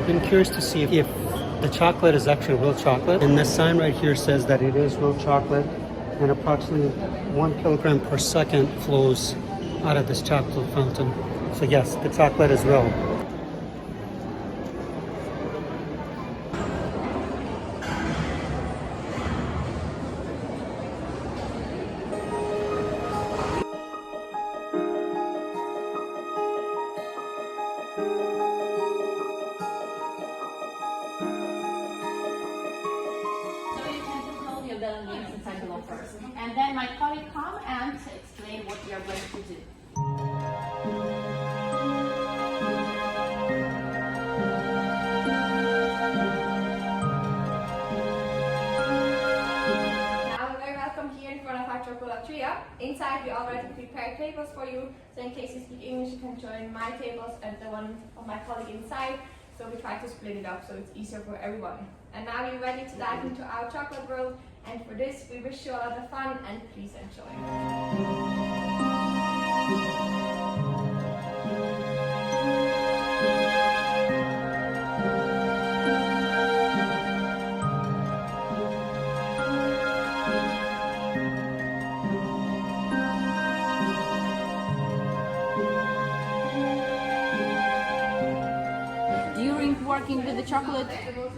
been curious to see if the chocolate is actually real chocolate. And this sign right here says that it is real chocolate, and approximately 1 kilogram per second flows out of this chocolate fountain. So yes, the chocolate is real. The links inside below first. And then my colleague come and explain what we are going to do. Now we're very welcome here in front of our chocolateria. Inside we already prepared tables for you, so in case you speak English you can join my tables and the one of my colleague inside. So we try to split it up so it's easier for everyone. And now we're ready to dive into our chocolate world. And for this, we wish you a lot of fun and please enjoy. During working with the chocolate,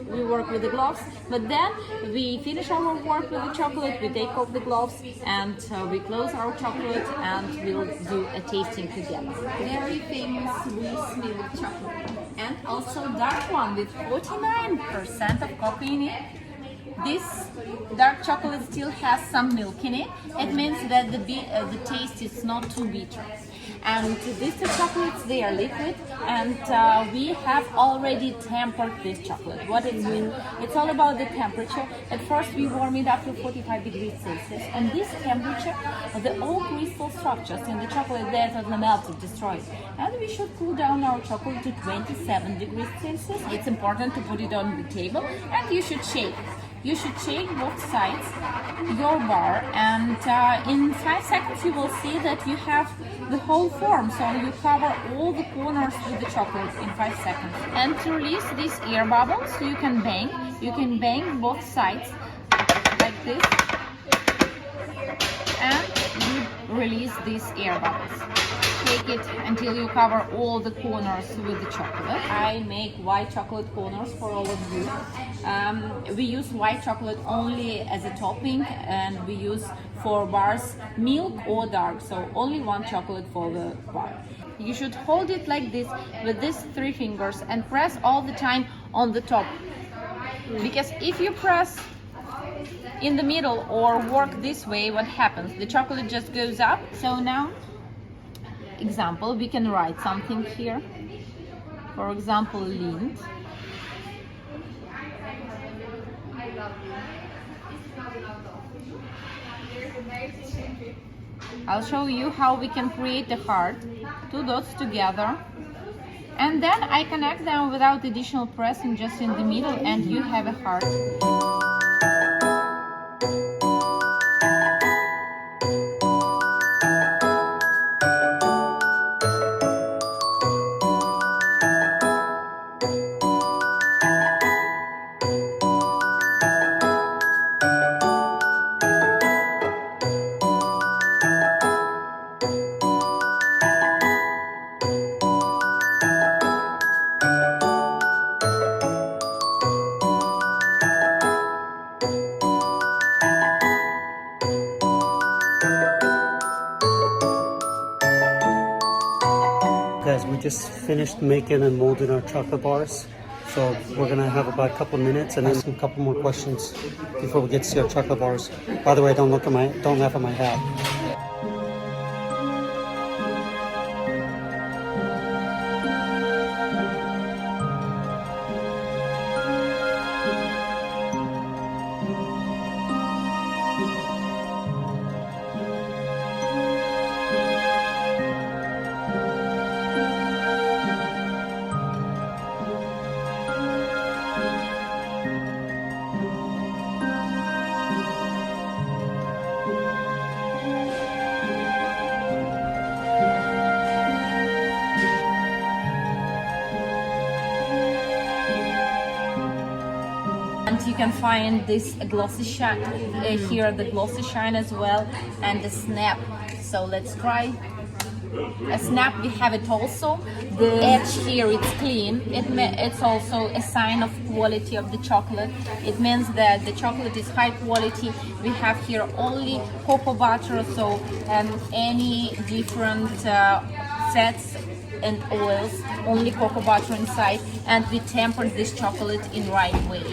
we work with the gloves, but then we finish our work with the chocolate, we take off the gloves and we close our chocolate and we'll do a tasting together. Very famous sweet milk chocolate and also dark one with 49% of cocoa in it. This dark chocolate still has some milk in it. It means that the taste is not too bitter. And these two chocolates, they are liquid, and we have already tempered this chocolate. What it means, it's all about the temperature. At first we warm it up to 45 degrees Celsius, and this temperature, the all crystal structures in the chocolate, they are totally melted, destroyed. And we should cool down our chocolate to 27 degrees Celsius. It's important to put it on the table, and you should shake. You should shake both sides, your bar, and in 5 seconds you will see that you have the whole form. So you cover all the corners with the chocolate in 5 seconds. And to release these air bubbles, you can bang both sides like this, and you release these air bubbles. Take it until you cover all the corners with the chocolate. I make white chocolate corners for all of you. We use white chocolate only as a topping, and we use for bars milk or dark, so only one chocolate for the bar. You should hold it like this with these 3 fingers and press all the time on the top, because if you press in the middle or work this way, what happens? The chocolate just goes up. So now, example, we can write something here. For example, Lindt. I'll show you how we can create a heart, 2 dots together, and then I connect them without additional pressing, just in the middle, and you have a heart. Guys, we just finished making and molding our chocolate bars. So we're gonna have about a couple minutes and ask a couple more questions before we get to see our chocolate bars. By the way, don't laugh at my hat. And you can find this glossy shine here, the glossy shine as well, and the snap. So let's try. A snap, we have it also. The edge here, it's clean. It's also a sign of quality of the chocolate. It means that the chocolate is high quality. We have here only cocoa butter, so any different fats and oils, only cocoa butter inside, and we tempered this chocolate in right way.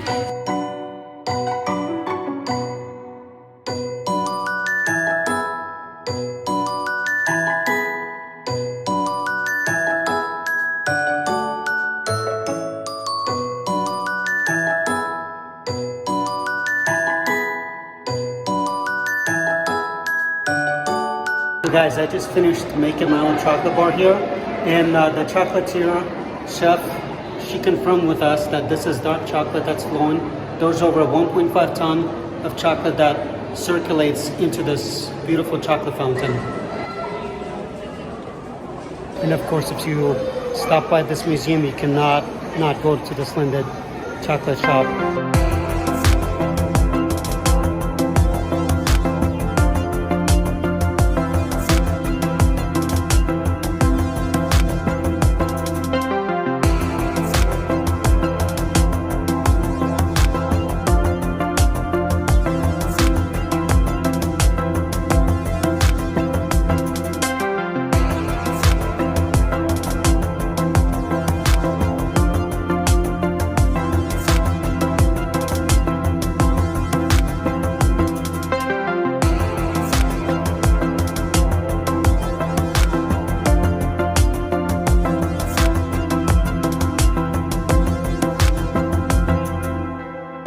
So guys, I just finished making my own chocolate bar here, and the chocolatier chef, she confirmed with us that this is dark chocolate that's flowing. There's over 1.5 ton of chocolate that circulates into this beautiful chocolate fountain. And of course, if you stop by this museum, you cannot not go to this Lindt Chocolate shop.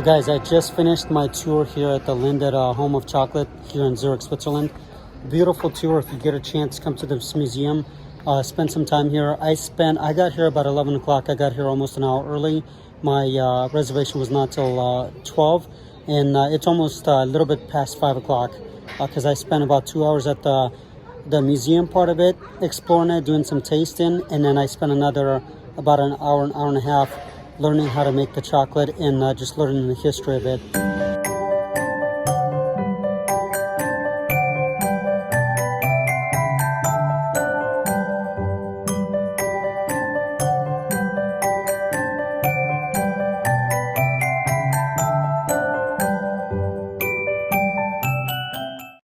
Guys, I just finished my tour here at the Lindt Home of Chocolate here in Zurich, Switzerland. Beautiful tour. If you get a chance, come to this museum, spend some time here. I got here about 11 o'clock. I got here almost an hour early. My reservation was not till 12, and it's almost a little bit past 5 o'clock because I spent about 2 hours at the museum part of it, exploring it, doing some tasting, and then I spent another about an hour and a half learning how to make the chocolate and just learning the history of it.